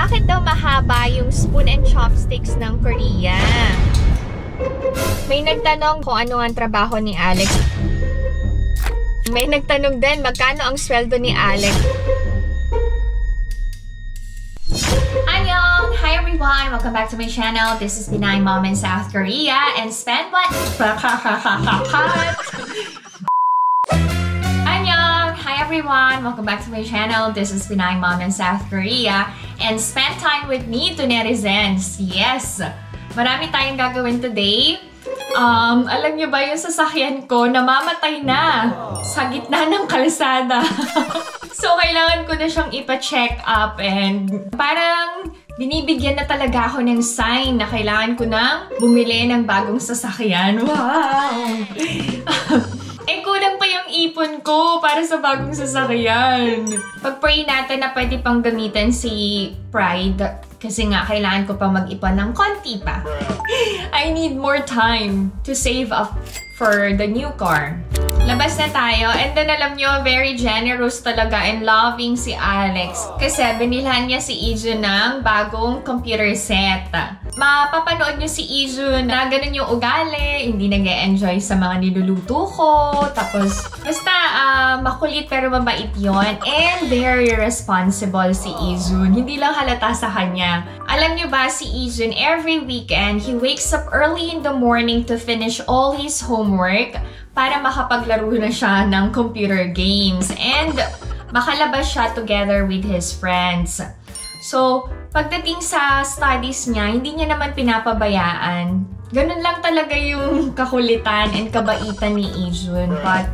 Bakit daw mahaba yung spoon and chopsticks ng Korea? May nagtanong kung ano ang trabaho ni Alex. May nagtanong din magkano ang sweldo ni Alex. Annyeong! Hi everyone! Welcome back to my channel. This is Pinay Mom in South Korea and spend what? Annyeong! Hi everyone! Welcome back to my channel. This is Pinay Mom in South Korea and spend time with me to netizens. Yes! Marami tayong gagawin today. Alam niyo ba yung sasakyan ko namamatay na sa gitna ng kalsada. So, kailangan ko na siyang ipa-check up and parang binibigyan na talaga ako ng sign na kailangan ko nang bumili ng bagong sasakyan. Wow! Kulang pa yung ipon ko para sa bagong sasakyan. Pag-pray natin na pwede pang gamitin si Pride kasi nga kailangan ko pa mag-ipon ng konti pa. I need more time to save up for the new car. Labas na tayo. And then alam nyo, very generous talaga and loving si Alex. Kasi binilhan niya si Ijun ng bagong computer set. Mapapanood nyo si Ijun na ganun yung ugali. Hindi nag-e-enjoy sa mga niluluto ko. Tapos, basta makulit pero mabait yon. And very responsible si Ijun. Hindi lang halata sa kanya. Alam nyo ba, si Ijun, every weekend, he wakes up early in the morning to finish all his homework para makapaglaro na siya ng computer games and makalabas siya together with his friends. So, pagdating sa studies niya, hindi niya naman pinapabayaan. Ganun lang talaga yung kakulitan and kabaitan ni Ijun. But,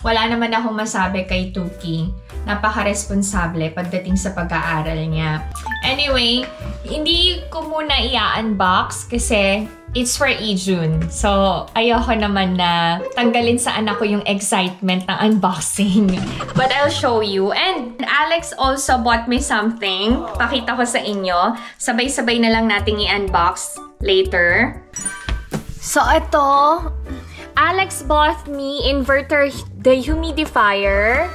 wala naman akong masabi kay Tuki. Napaka-responsable pagdating sa pag-aaral niya. Anyway, hindi ko muna i-unbox kasi it's for Ijun. So, ayoko naman na tanggalin sa anak ko yung excitement ng unboxing. But I'll show you. And Alex also bought me something. Pakita ko sa inyo. Sabay-sabay na lang nating i-unbox later. So, ito. Alex bought me inverter dehumidifier.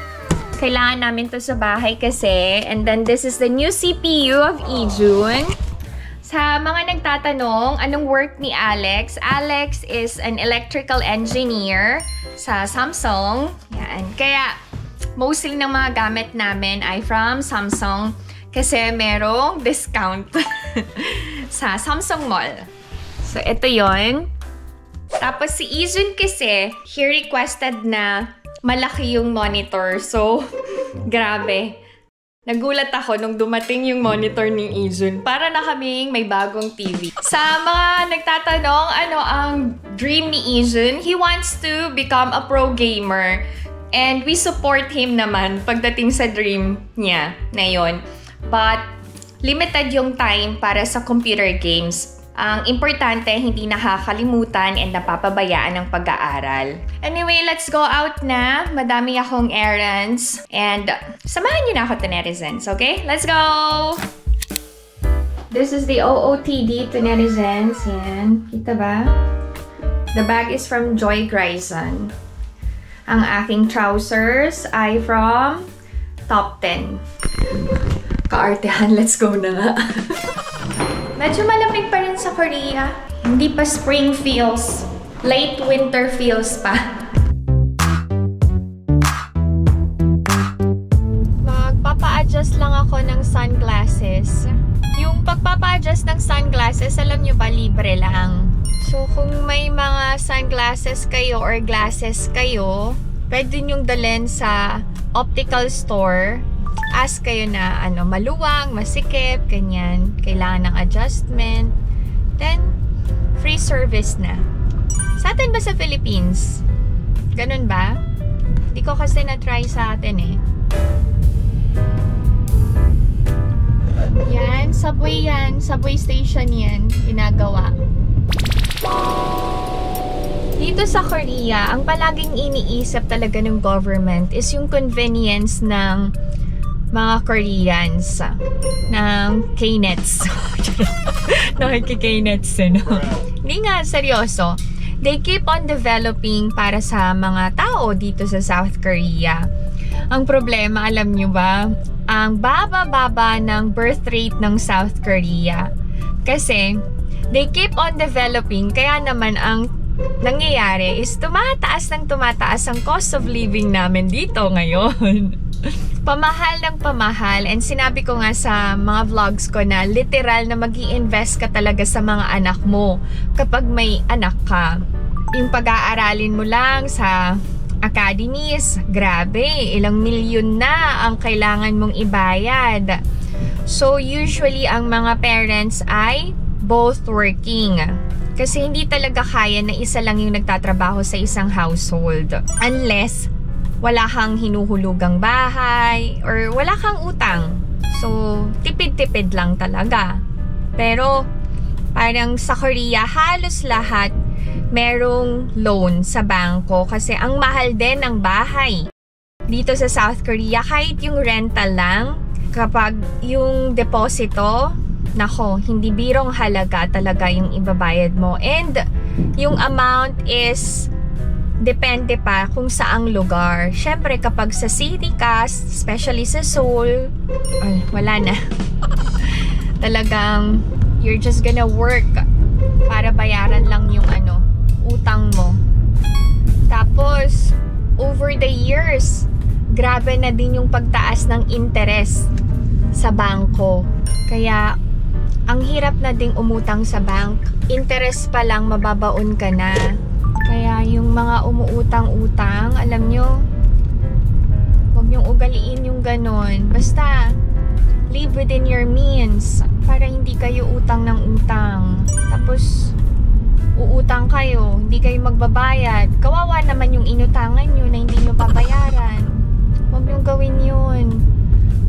Kailangan namin to sa bahay kasi. And then this is the new CPU of Ijun. Sa mga nagtatanong, anong work ni Alex? Alex is an electrical engineer sa Samsung. Yan. Kaya, mostly ng mga gamit namin ay from Samsung kasi merong discount sa Samsung Mall. So, ito yon. Tapos si Ijun kasi, he requested na malaki yung monitor. So, grabe. Nagulat ako nung dumating yung monitor ni Ijun. Para na kaming may bagong TV. Sa mga nagtatanong, ano ang dream ni Ijun? He wants to become a pro gamer. And we support him naman pagdating sa dream niya na yun. But, limited yung time para sa computer games. Ang importante, hindi nakakalimutan and napapabayaan ng pag-aaral. Anyway, let's go out na. Madami akong errands. And samahan niyo na ako to netizens, okay? Let's go! This is the OOTD to netizens. Yan. Kita ba? The bag is from Joy Grayson. Ang aking trousers ay from Top 10. Kaartehan, let's go na nga. Medyo malamig pa rin sa Korea. Hindi pa spring feels. Late winter feels pa. Magpapa-adjust lang ako ng sunglasses. Yung pagpapa-adjust ng sunglasses, alam nyo ba, libre lang. So, kung may mga sunglasses kayo or glasses kayo, pwede nyong dalhin sa optical store. Ask kayo na maluwang, masikip, ganyan. Kailangan ng adjustment. Then, free service na. Sa atin ba sa Philippines? Ganun ba? Hindi ko kasi na-try sa atin eh. Yan, subway yan. Subway station yan. Ginagawa. Dito sa Korea, ang palaging iniisip talaga ng government is yung convenience ng mga Koreans ng K-nets. Nakiki-K-nets, no? Hindi nga, seryoso. They keep on developing para sa mga tao dito sa South Korea. Ang problema, alam nyo ba, ang baba-baba ng birth rate ng South Korea. Kasi, they keep on developing, kaya naman ang nangyayari is tumataas ang cost of living namin dito ngayon. Pamahal ng pamahal, and sinabi ko nga sa mga vlogs ko na literal na mag-i-invest ka talaga sa mga anak mo kapag may anak ka. Yung pag-aaralin mo lang sa academies, grabe, ilang milyon na ang kailangan mong ibayad. So usually ang mga parents ay both working. Kasi hindi talaga kaya na isa lang yung nagtatrabaho sa isang household. Unless wala kang hinuhulugang bahay or wala kang utang. So, tipid-tipid lang talaga. Pero, parang sa Korea, halos lahat merong loan sa bangko kasi ang mahal din ng bahay. Dito sa South Korea, kahit yung rental lang, kapag yung deposito, nako, hindi birong halaga talaga yung ibabayad mo. And yung amount is depende pa kung saang lugar. Syempre, kapag sa city ka, especially sa Seoul, ay, wala na. Talagang, you're just gonna work para bayaran lang yung utang mo. Tapos, over the years, grabe na din yung pagtaas ng interest sa bangko. Kaya, ang hirap na ding umutang sa bank. Interest pa lang, mababaon ka na. Kaya yung mga umuutang-utang, alam nyo, huwag nyong ugaliin yung ganon. Basta, live within your means para hindi kayo utang ng utang. Tapos, uutang kayo, hindi kayo magbabayad. Kawawa naman yung inutangan nyo na hindi nyo papayaran. Huwag nyong gawin yun.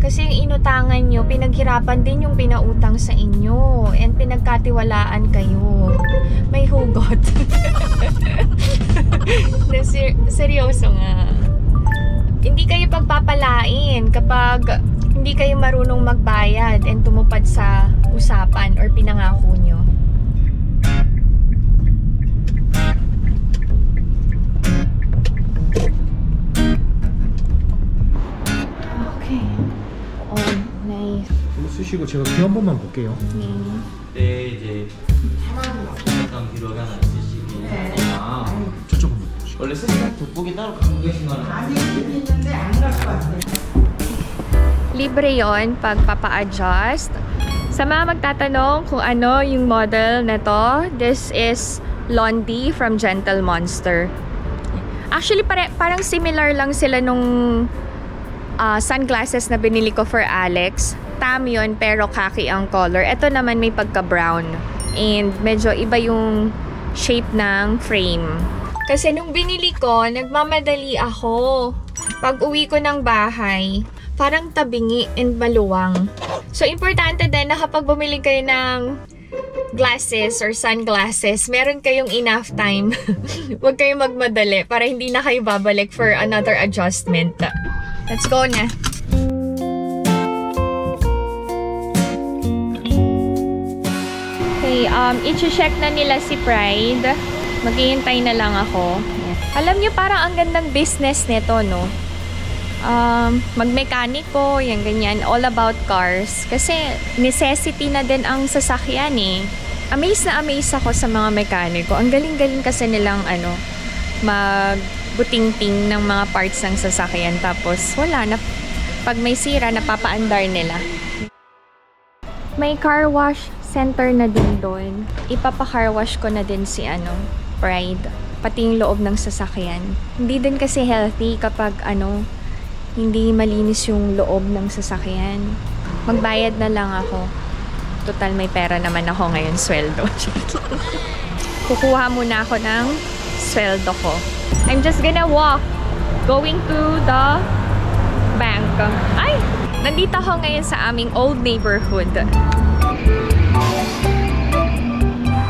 Kasi yung inutangan nyo, pinaghirapan din yung pinautang sa inyo. And pinagkatiwalaan kayo. May hugot. Seryoso nga. Hindi kayo pagpapalain kapag hindi kayo marunong magbayad and tumupad sa usapan or pinangako nyo. 쓰시고 제가 귀 한 번만 볼게요. 네, 이제 어떤 기록이 하나 있으시긴 하지만 저쪽 한번 보시죠. 원래 세상 돋보기 따로 갖고 계신 거는 아니, 있는데 안 갈 것 같아. Libre yon pagpapa-adjust. Sa mga magtatanong kung ano yung model na to, this is Londi from Gentle Monster. Actually, parang similar lang sila nung sunglasses na binili ko for Alex. Tam yun, pero khaki ang color. Ito naman may pagka-brown. And medyo iba yung shape ng frame. Kasi nung binili ko, nagmamadali ako. Pag uwi ko ng bahay, parang tabingi and maluwang. So, importante din na kapag bumili kayo ng glasses or sunglasses, meron kayong enough time. Huwag kayong magmadali para hindi na kayo babalik for another adjustment. Let's go na. Okay, i-check na nila si Pride. Maghihintay na lang ako. Alam nyo, parang ang gandang business nito, no? Magmekaniko, yan ganyan, all about cars. Kasi necessity na din ang sasakyan eh. Amaze na amaze ako sa mga mekaniko. Ang galing-galing kasi nilang magbuting-ting ng mga parts ng sasakyan. Tapos wala na, pag may sira, napapaandar nila. May car wash center na din doon. Ipapa-car wash ko na din si Pride. Pati yung loob ng sasakyan. Hindi din kasi healthy kapag hindi malinis yung loob ng sasakyan. Magbayad na lang ako. Total may pera naman ako ngayon, sweldo. Kukuha muna ako ng sweldo ko. I'm just gonna walk going to the bank. Ay! Nandito ako ngayon sa aming old neighborhood.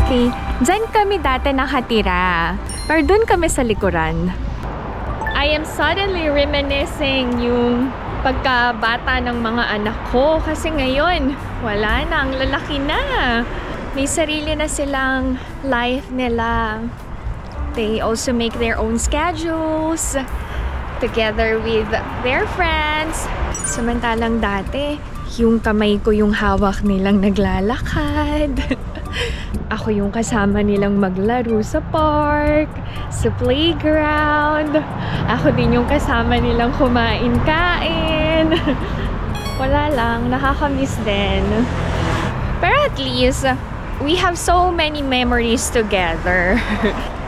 Okay, dyan kami dati nakatira. Pero dun kami sa likuran. I am suddenly reminiscing yung pagkabata ng mga anak ko. Kasi ngayon, wala na. Ang lalaki na. May sarili na silang life nila. They also make their own schedules together with their friends. Samantalang dati, yung kamay ko yung hawak nilang naglalakad. Ako yung kasama nilang maglaro sa park, sa playground. Ako din yung kasama nilang kumain-kain. Wala lang, nakakamiss din. Pero at least, we have so many memories together.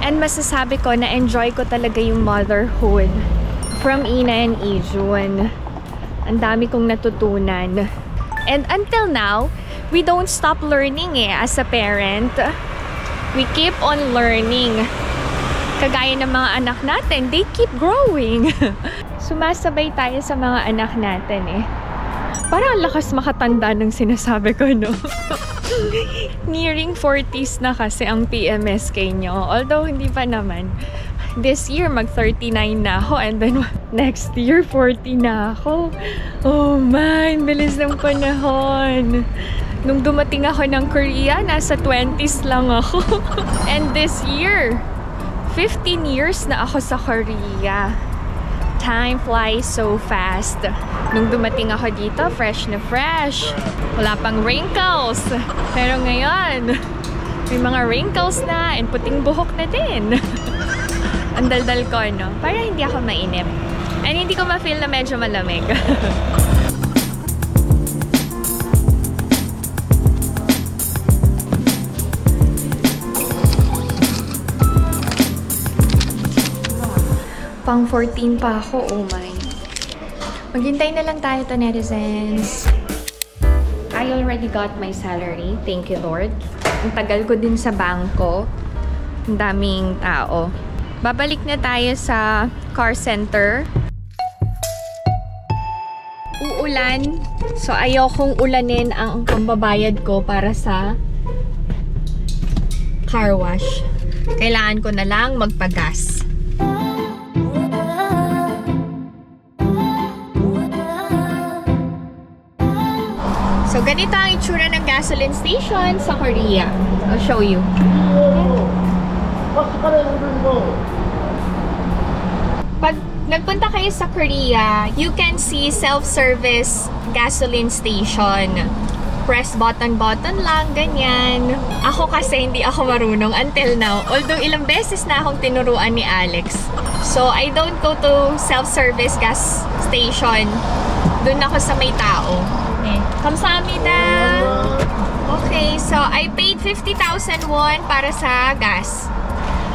And masasabi ko na enjoy ko talaga yung motherhood from Ina and Ijun. Ang dami kong natutunan. And until now, we don't stop learning as a parent. We keep on learning. Kagaya ng mga anak natin, they keep growing. Sumasabay tayo sa mga anak natin Parang ang lakas makatanda ng sinasabi ko, no? Nearing 40s na kasi ang PMSK nyo. Although, hindi pa naman. This year, mag-39 na ako. And then, next year, 40 na ako. Oh man, bilis ng panahon. Nung dumating ako ng Korea, nasa 20s lang ako. And this year, 15 years na ako sa Korea. Time flies so fast. Nung dumating ako dito, fresh na fresh. Wala pang wrinkles. Pero ngayon, may mga wrinkles na and puting buhok na din. Ang daldal ko, no? Para hindi ako mainip. And hindi ko ma-feel na medyo malamig. Pang 14 pa ako, oh my. Maghintay na lang tayo to, netizens. I already got my salary. Thank you, Lord. Ang tagal ko din sa bangko. Ang daming tao. Babalik na tayo sa car center. Uulan. So, ayokong ulanin ang pambabayad ko para sa car wash. Kailangan ko na lang magpagas. So, ganito ang itsura ng gasoline station sa Korea. I'll show you. Pag nagpunta kayo sa Korea, you can see self-service gasoline station. Press button lang, ganyan. Ako kasi hindi ako marunong until now. Although ilang beses na akong tinuruan ni Alex. So, I don't go to self-service gas station. Doon ako sa may tao. Kamsahamnida! Okay, so I paid 50,000 won para sa gas.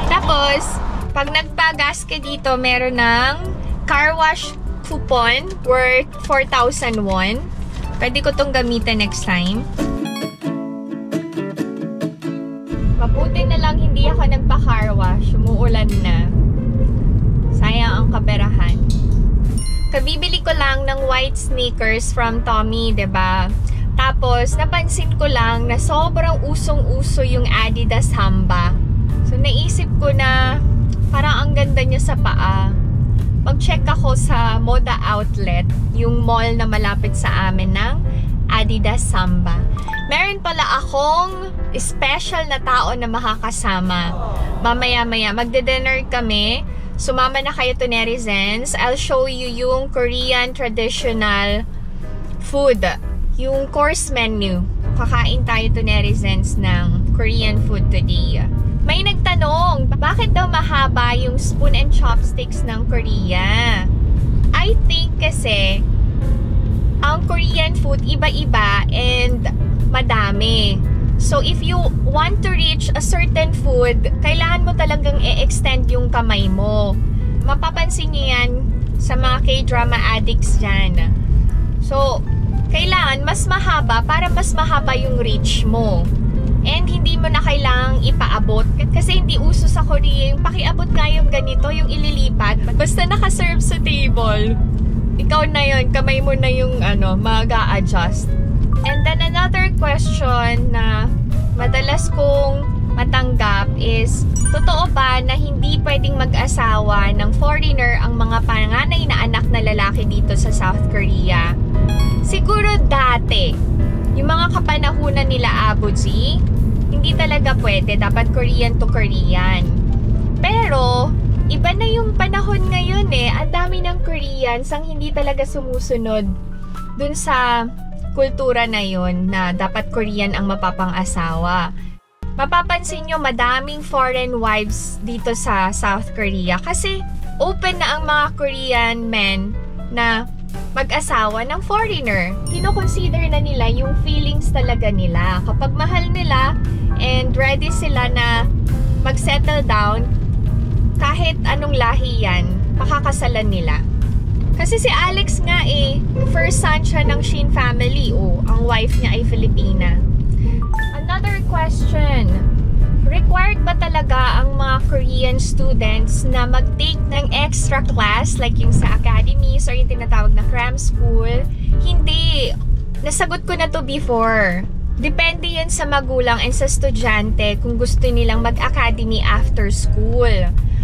Tapos, pag nagpa-gas ka dito, meron ng car wash coupon worth 4,000 won. Pwede ko tong gamitin next time. Mabuti na lang hindi ako nagpa-car wash. Umuulan na. Sayang ang kaperahan. Kabibili ko lang ng white sneakers from Tommy, diba? Tapos, napansin ko lang na sobrang usong-uso yung Adidas Samba. So, naisip ko na parang ang ganda niya sa paa. Mag-check ako sa Moda Outlet, yung mall na malapit sa amin ng Adidas Samba. Meron pala akong special na tao na makakasama. Mamaya-maya, magde-dinner kami. Sumama na kayo to, netizens. I'll show you yung Korean traditional food. Yung course menu. Kakain tayo to, netizens, ng Korean food today. May nagtanong, bakit daw mahaba yung spoon and chopsticks ng Korea? I think kasi ang Korean food iba-iba and madami. So, if you want to reach a certain food, kailangan mo talagang i-extend yung kamay mo. Mapapansin niyo yan sa mga K-drama addicts dyan. So, kailangan mas mahaba para mas mahaba yung reach mo. And hindi mo na kailangang ipaabot. Kasi hindi uso sa Korea yung pakiabot nga yung ganito, yung ililipat. Basta nakaserve sa table, ikaw na yun, kamay mo na yung mag-a-adjust. And then another question na madalas kong matanggap is, totoo ba na hindi pwedeng mag-asawa ng foreigner ang mga panganay na anak na lalaki dito sa South Korea? Siguro dati, yung mga kapanahunan nila Abuji, hindi talaga pwede. Dapat Korean to Korean. Pero, iba na yung panahon ngayon Ang dami ng Koreans ang hindi talaga sumusunod dun sa kultura na yun na dapat Korean ang mapapang-asawa. Mapapansin nyo, madaming foreign wives dito sa South Korea kasi open na ang mga Korean men na mag-asawa ng foreigner. Kino-consider na nila yung feelings talaga nila. Kapag mahal nila and ready sila na mag-settle down, kahit anong lahi yan, pakakasalan nila. Kasi si Alex nga first son siya ng Shin family. Ang wife niya ay Filipina. Another question. Required ba talaga ang mga Korean students na mag-take ng extra class like yung sa academies or yung tinatawag na cram school? Hindi. Nasagot ko na to before. Depende yan sa magulang and sa estudyante kung gusto nilang mag-academy after school.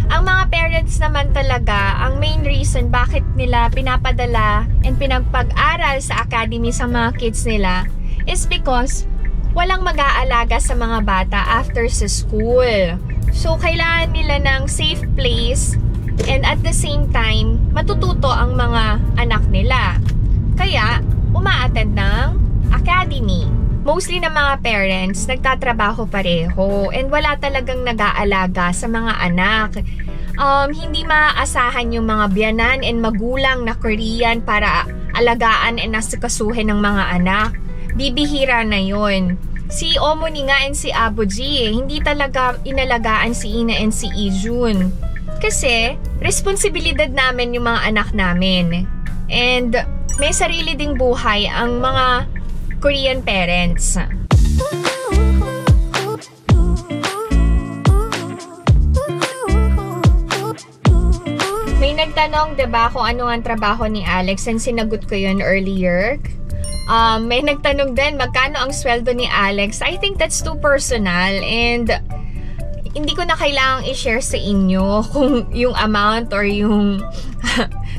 Ang mga parents naman talaga, ang main reason bakit nila pinapadala and pinagpag-aral sa academy sa mga kids nila is because walang mag-aalaga sa mga bata after sa school. So, kailangan nila ng safe place and at the same time, matututo ang mga anak nila. Kaya, uma-attend ng academy. Mostly ng mga parents, nagtatrabaho pareho and wala talagang nag-aalaga sa mga anak. Hindi maaasahan yung mga biyanan and magulang na Korean para alagaan and asikasuhin ng mga anak. Bibihira na yun. Si Omoni nga and si Abuji, hindi talaga inalagaan si Ina and si Ijun. Kasi, responsibilidad namin yung mga anak namin. And, may sarili ding buhay ang mga Korean parents. May nagtanong, diba, kung ano ang trabaho ni Alex and sinagot ko yun earlier. May nagtanong din, magkano ang sweldo ni Alex? I think that's too personal and hindi ko na kailangang i-share sa inyo kung yung amount or yung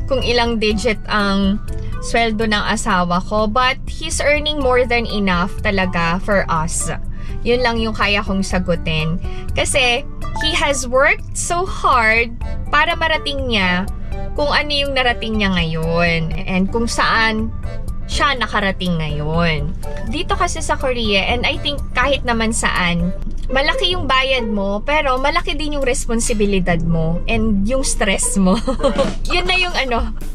kung ilang digit ang sweldo ng asawa ko. But he's earning more than enough talaga for us. Yun lang yung kaya kong sagutin. Kasi he has worked so hard para marating niya kung ano yung narating niya ngayon and kung saan siya nakarating ngayon. Dito kasi sa Korea, and I think kahit naman saan, malaki yung bayad mo, pero malaki din yung responsibilidad mo and yung stress mo. Yun na yung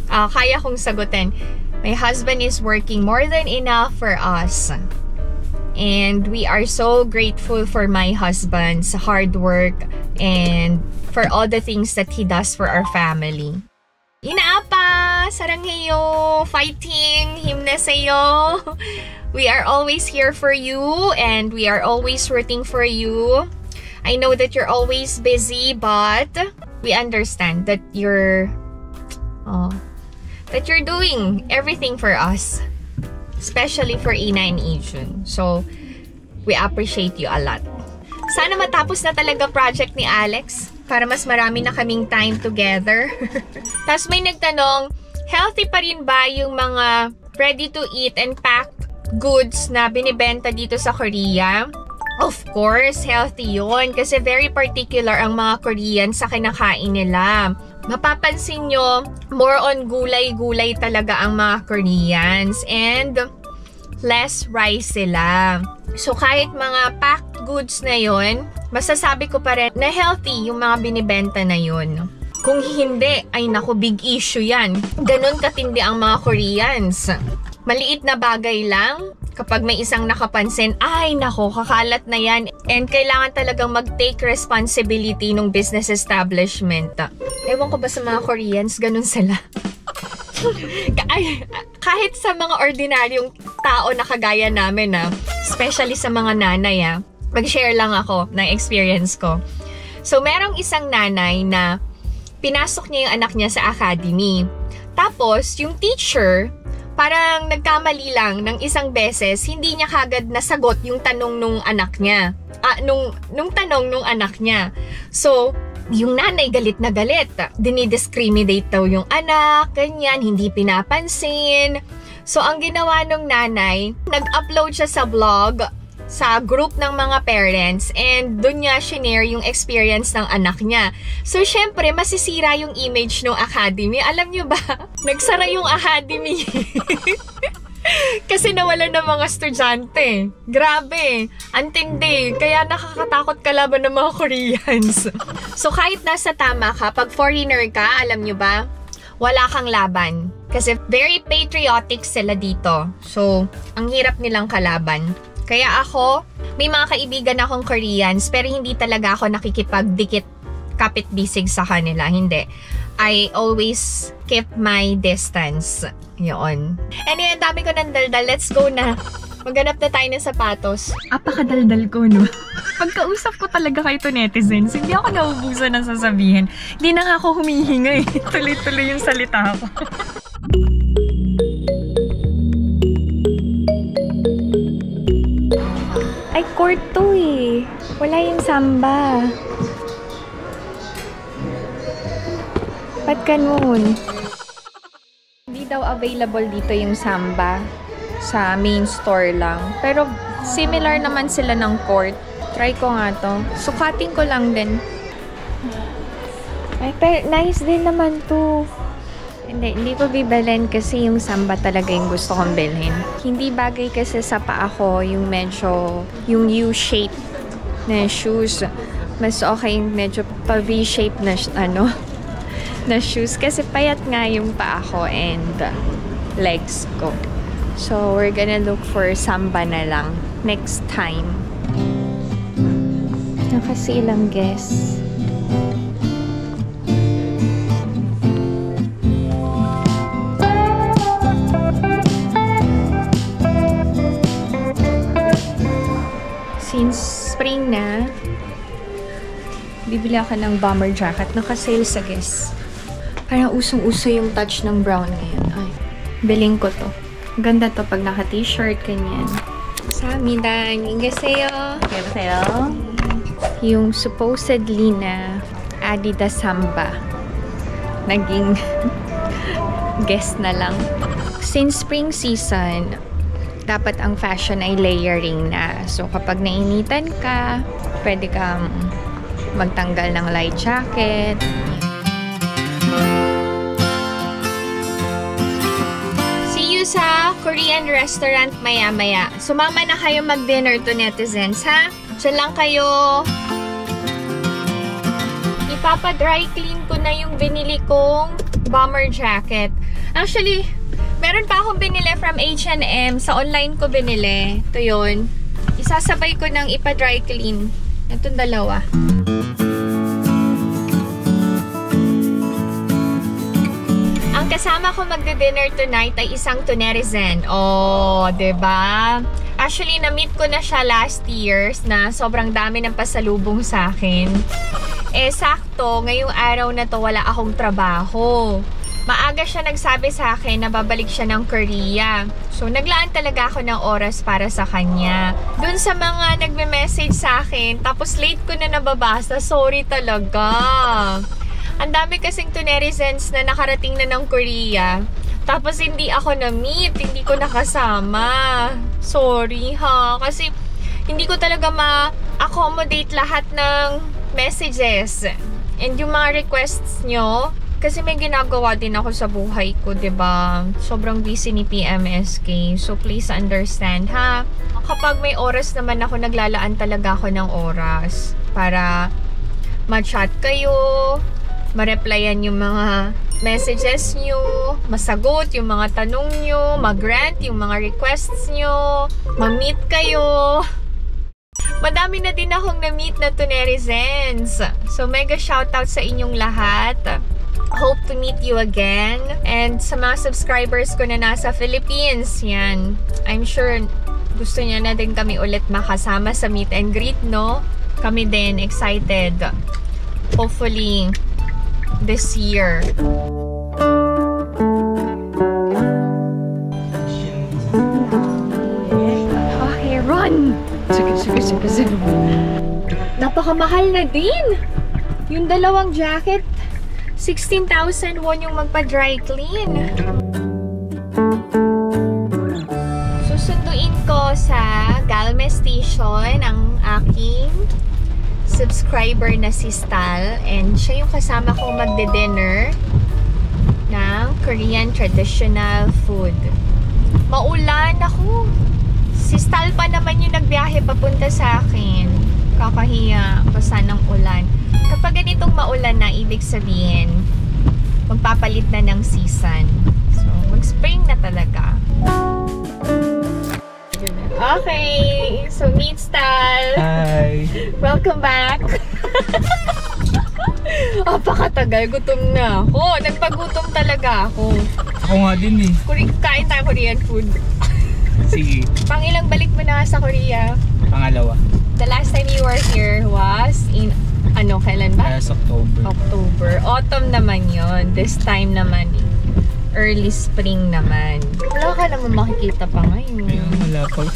kaya kong sagutin. My husband is working more than enough for us. And we are so grateful for my husband's hard work and for all the things that he does for our family. Inaapa! Sarangheyo! Fighting! Himnaseyo! We are always here for you and we are always rooting for you. I know that you're always busy, but we understand that you're doing everything for us. Especially for Ina and Ijun. So, we appreciate you a lot. Sana matapos na talaga project ni Alex para mas marami na kaming time together. Tapos may nagtanong, healthy pa rin ba yung mga ready-to-eat and packed goods na binibenta dito sa Korea? Of course, healthy yun kasi very particular ang mga Korean sa kinakain nila. Mapapansin nyo, more on gulay-gulay talaga ang mga Koreans and less rice sila. So kahit mga packed goods na yun, masasabi ko pa rin na healthy yung mga binibenta na yun. Kung hindi, ay naku, big issue yan. Ganon katindi ang mga Koreans. Maliit na bagay lang, kapag may isang nakapansin, ay nako, kakalat na yan. And kailangan talagang mag-take responsibility ng business establishment. Ewan ko ba sa mga Koreans, ganun sila. Kahit sa mga ordinaryong tao na kagaya namin, especially sa mga nanay, mag-share lang ako ng experience ko. So, merong isang nanay na pinasok niya yung anak niya sa academy. Tapos, yung teacher, parang nagkamali lang ng isang beses, hindi niya kagad nasagot yung tanong nung anak niya. Nung tanong nung anak niya. So, yung nanay galit na galit. Dinidiscriminate daw yung anak, ganyan, hindi pinapansin. So, ang ginawa nung nanay, nag-upload siya sa blog, sa group ng mga parents, and doon niya shinare yung experience ng anak niya. So, syempre, masisira yung image ng academy. Alam niyo ba, nagsara yung academy. Kasi nawalan ng mga estudyante. Grabe, antindi. Kaya nakakatakot kalaban ng mga Koreans. So kahit nasa tama ka, pag foreigner ka, alam nyo ba, wala kang laban. Kasi very patriotic sila dito. So, ang hirap nilang kalaban. Kaya ako, may mga kaibigan akong Koreans, pero hindi talaga ako nakikipagdikit kapit-bisig sa kanila. Hindi. I always keep my distance. Yun. Anyway, ang dami ko ng daldal. Let's go na. Maghanap na tayo ng sapatos. Apakadaldal ko, no? Pagkausap ko talaga kayo to netizens, hindi ako naubusan ng sasabihin. Hindi na nga ako humihinga eh. Tuloy-tuloy yung salita ko. Ay, court to eh. Wala yung samba. Ba't ganun? Hindi daw available dito yung samba. Sa main store lang. Pero similar naman sila ng court. Try ko nga to. Sukatin ko lang din. Ay, pero nice din naman to. Hindi ko bibilhin kasi yung samba talaga yung gusto kong bilhin. Hindi bagay kasi sa paa ko yung medyo, yung U-shape na shoes. Mas okay yung medyo pa V-shape na na shoes kasi payat nga yung paa ko and legs ko. So, we're gonna look for samba na lang next time. Nakasilang guess. Since spring na, bibili ako ng bomber jacket. Naka-sale sa Guess. Parang usong-uso yung touch ng brown ngayon. Ay, biling ko to. Ganda to pag naka-t-shirt, ganyan. Samida, 안녕하세요. 여보세요. Yung supposedly na Adidas Samba. Naging guess na lang. Since spring season, dapat ang fashion ay layering na. So, kapag nainitan ka, pwede kang magtanggal ng light jacket. See you sa Korean restaurant maya-maya. Sumama na kayo mag-dinner to netizens, ha? Diyan lang kayo. Ipapa-dry clean ko na yung binili kong bomber jacket. Actually, meron pa akong binili from H&M. Sa online ko binili. Ito yun. Isasabay ko ng ipa-dry clean. Itong dalawa. Ang kasama ko magdi-dinner tonight ay isang tunerizen. Oh, diba? Actually, na-meet ko na siya last years na sobrang dami ng pasalubong sa akin. Eh, sakto, ngayong araw na to wala akong trabaho. Maaga siya nagsabi sa akin na babalik siya ng Korea. So, naglaan talaga ako ng oras para sa kanya. Dun sa mga nagme-message sa akin, tapos late ko na nababasa, sorry talaga. Ang dami kasing tunerizens na nakarating na ng Korea. Tapos hindi ako na-meet, hindi ko nakasama. Sorry ha, kasi hindi ko talaga ma-accommodate lahat ng messages. And yung mga requests nyo, kasi may ginagawa din ako sa buhay ko, 'di ba? Sobrang busy ni PMSK. So please understand, ha? Kapag may oras naman ako, naglalaan talaga ako ng oras para ma-chat kayo, ma-replyan yung mga messages nyo, masagot yung mga tanong nyo, mag-rant yung mga requests nyo, ma-meet kayo. Madami na din akong na-meet na tunerizens. So mega shoutout sa inyong lahat. Hope to meet you again. And sa mga subscribers ko na nasa Philippines, yan. I'm sure gusto niya na din kami ulit makasama sa meet and greet, no? Kami din, excited. Hopefully, this year. Okay, run! Sige. Napakamahal na din! Yung dalawang jacket, 16,000 won yung magpa-dry clean. Susunduin ko sa Galme Station ang aking subscriber na si Stal, and siya yung kasama kong magde-dinner ng Korean traditional food. Maulan ako. Si Stal pa naman yung nagbiyahe papunta sa akin. Kakahiya. Basta ng ulan. Kapag ganitong maulan na, ibig sabihin, magpapalit na ng season. So, mag-spring na talaga. Okay. So, meet Stal. Hi! Welcome back. Apakatagal. Gutom na ako. Nagpagutom talaga ako. Ako nga din eh. Kain tayo Korean food. Sige. Pangilang balik mo na sa Korea? Pangalawa. The last time you were here was in, kailan ba? Last October. October. Autumn naman yon. This time naman, early spring naman. Wala ka naman makikita pa ngayon. Ayun, wala pa.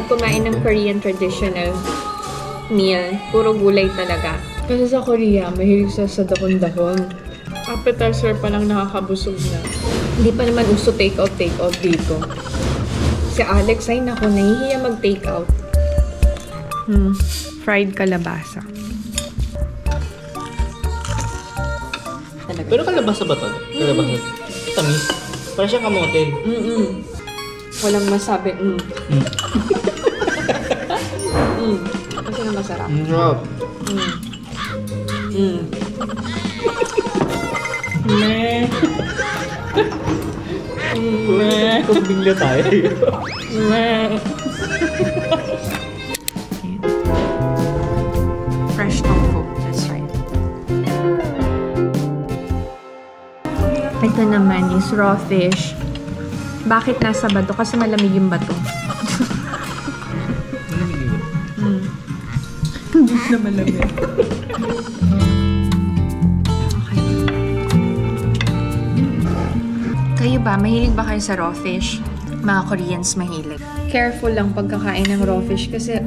Kumain ng Korean traditional meal. Puro gulay talaga. Kasi sa Korea, mahilig sa dahon-dahon. Appetizer pa lang nakakabusog na. Hindi pa naman uso take-out dito. Si Alex ay naku, nahihiya mag-take-out. Fried kalabasa. Pero kalabasa ba to? Kalabasa. Tamis. Parang siya kamote. Walang masabi. Kasi na masarap. Sarap. Meh. Kumbing na tayo. Meh. Fresh tofu. That's right. Ito naman is raw fish. Bakit nasa bato? Kasi malamig yung bato. Hindi na malamig. Okay. Kayo ba? Mahilig ba kayo sa raw fish? Mga Koreans mahilig. Careful lang pagkakain ng raw fish kasi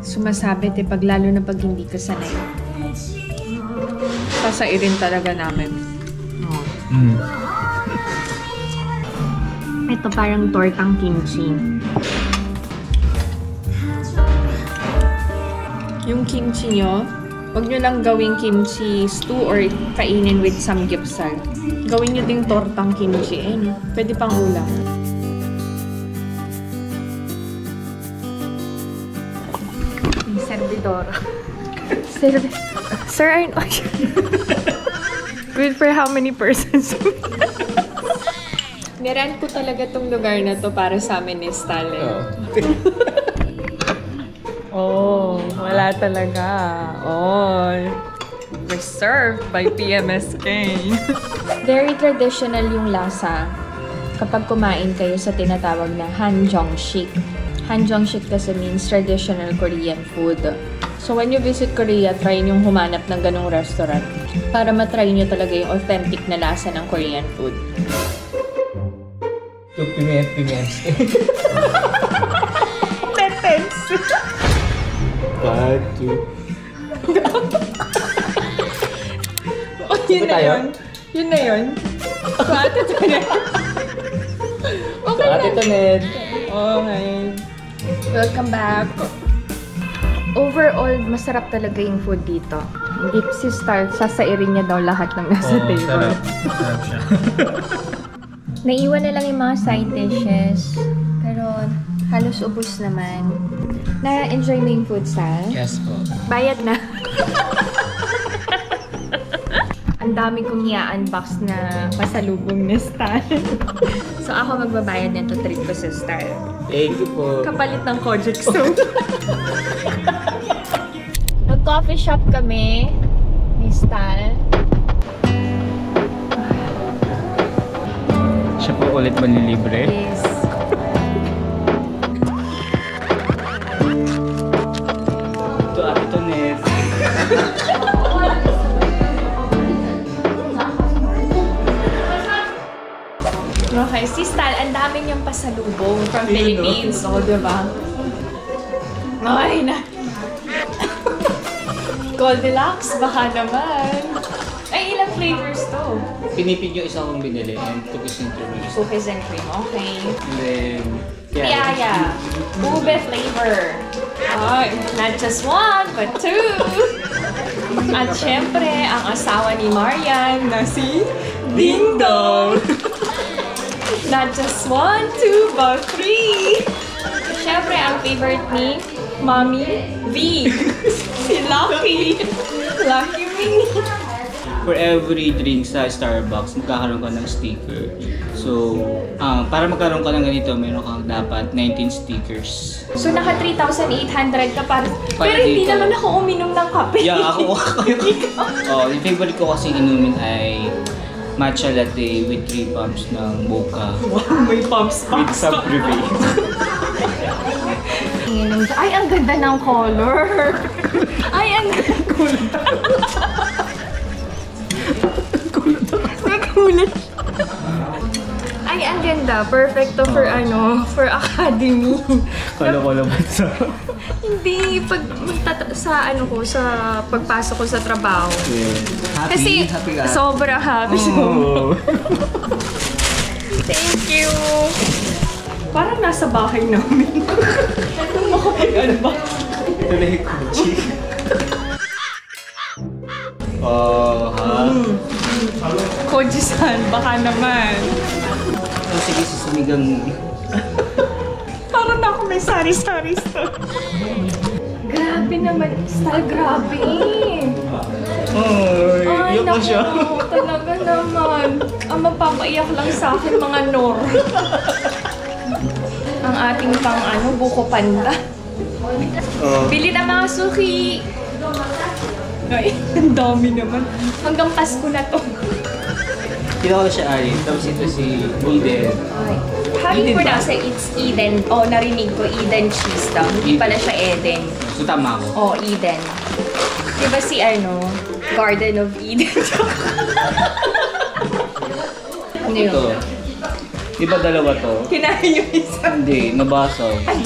sumasabit pag lalo na pag hindi ka sanay. Sasairin talaga namin. Ito parang tortang kimchi. Yung kimchi nyo, huwag nyo lang gawing kimchi stew or kainin with samgyeopsal. Gawin nyo ding tortang kimchi. Pwede pang ulam. Servidor. Sir, good for how many persons? Niran ko talaga tong lugar na to para sa amin ni Stalin. Oh, wala talaga. Oh, reserved by PMSK. Very traditional yung lasa kapag kumain kayo sa tinatawag na hanjeongshik. Hanjeongshik kasi means traditional Korean food. So when you visit Korea, try nyo humanap ng ganong restaurant para matry nyo talaga yung authentic na lasa ng Korean food. Piment. Tetens! 1, 2. Yun na yun. Yun na yun. So, Ate Tonet. Okay Ate Tonet. Okay. Welcome back. Overall, masarap talaga yung food dito. Hindi si Star, sasairin niya daw lahat ng nasa table. sarap siya. Naiwan na lang yung mga side dishes. Pero halos ubos naman. Na-enjoy mo yung food, Sal? Yes po. Bayad na. Ang dami kong i-unbox na pasalubong ni Star. So ako magbabayad nito, treat ko sa Star. Thank you po. Kapalit ng Kojic soap. Mag-coffee shop kami ni Star. Siya po ulit manlilibre. Yes. Ito Ate Tonet. Okay, si Stal, ang dami niyang pasalubong from Philippines. O, diba? Okay na. Goldilocks, baka naman. Ay, ilang flavors to? Pinipig yung isa kong binili and cookies and cream yung isa. Cookies and cream, okay. And then, Piaya. Ube flavor. Ay, not just one, but two. At syempre, ang asawa ni Marian na si Ding Dong. Not just one, two, but three. Syempre, ang favorite ni Mommy V. Si Lucky. Lucky me. for every drink sa Starbucks, magkakaroon ka ng sticker. So, para magkaroon ka ng ganito, meron kang dapat 19 stickers. So, naka 3,800 ka para pero hindi dito. naman ako uminom ng kape. Yeah, ako. Yung favorite ko kasi inumin ay matcha latte with 3 pumps ng mocha. Wow, may pumps pa. With some brevet. Ay, ang ganda ng color. Ay, ang ganda ng kulay. Nagulat. Ay, ang ganda. Perfecto for for academy. Kala ko naman sa... Hindi, pag sa pagpasok ko sa trabaho. Yeah. Happy? Kasi Happy ka? sobrang happy. Oh. Thank you. Parang nasa bahay namin. Itong makapag-unbox. Ito na yung Gucci. Oh, ha? Koji-san, baka naman. Oh, sige, sisimigang mo. Parang ako may sari-sari store. Grabe naman. Style, grabe. Ay, iyak na siya. Talaga naman. Ang mapapaiyak lang sa akin, mga nor. Ang ating pang buko panda. Bili na mga suki. Ay, ang dami naman. Hanggang Pasko na to. Kinawa ko siya Ari, tapos ito si Eden. How do you Eden ba? pronounce it? It's Eden. Oh, narinig ko. Eden cheese daw. Hindi pala siya Eden. So tama ako. Oh, Eden. Diba si Garden of Eden? Ano yun? Ito. Di ba dalawa to? Kinain yung isa. Hindi, nabasa. Ay,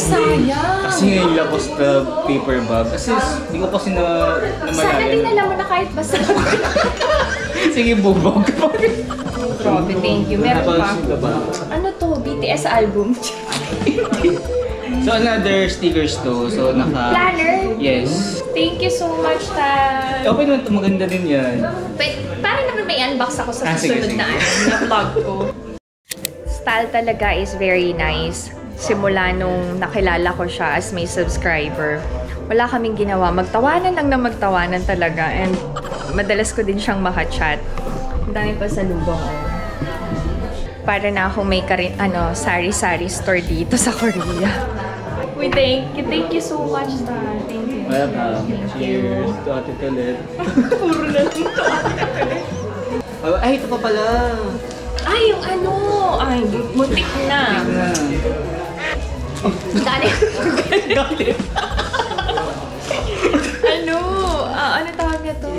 sayang! Kasi ngayon lang ko sa paper bag. Kasi hindi ko kasi Sana namalayan. dinala mo na kahit basta. Sige, bubog. Grabe, thank you. Meron pa. Napag-sing ka ba? Ano to? BTS album? So another stickers to. So naka... Planner? Yes. Thank you so much, Tal. Okay naman ito, maganda din yan. But, parang naman may unbox ako sa Sige, susunod sige. na vlog ko. Style talaga is very nice. Simula nung nakilala ko siya as may subscriber, wala kaming ginawa. Magtawanan lang na magtawanan talaga. And madalas ko din siyang makachat. Ang dami pa sa lubong. Para na akong may sari-sari store dito sa Korea. We thank you so much, Tal. Thank you. Welcome. Cheers to Ate Tolet. Puro na lang to. Ay, ito pa pala. Ay, yung ay, muntik na. Dali. Galit. Ano tawag na to?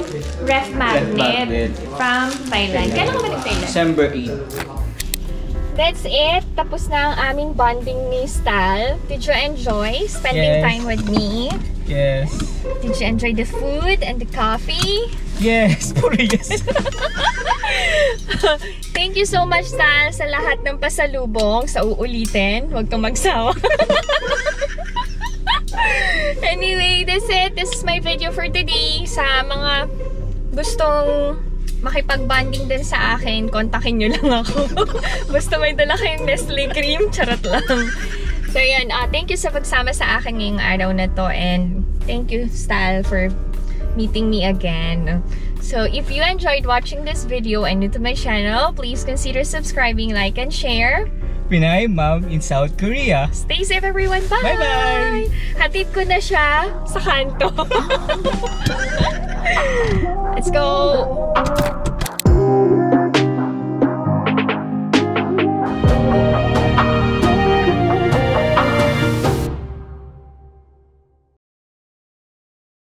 Ref magnet. From Thailand. Kailan ka ba nag-Thailand? December 8. That's it. Tapos na ang aming bonding ni Stal. Did you enjoy spending Yes. time with me? Yes. Did you enjoy the food and the coffee? Yes. Puro yes. Thank you so much, Stal, sa lahat ng pasalubong. Sa uulitin. Huwag kang magsawa. Anyway, that's it. This is my video for today. Sa mga gustong makipag-bonding din sa akin, kontakin nyo lang ako. Basta may dala kayong Nestle cream, charot lang. So yun, thank you sa pagsama sa akin ngayong araw na to, and thank you, Stal, for meeting me again. So if you enjoyed watching this video and new to my channel, please consider subscribing, like, and share. Pinay Mom in South Korea. Stay safe, everyone. Bye! Bye-bye! Hatid ko na siya sa kanto. Let's go!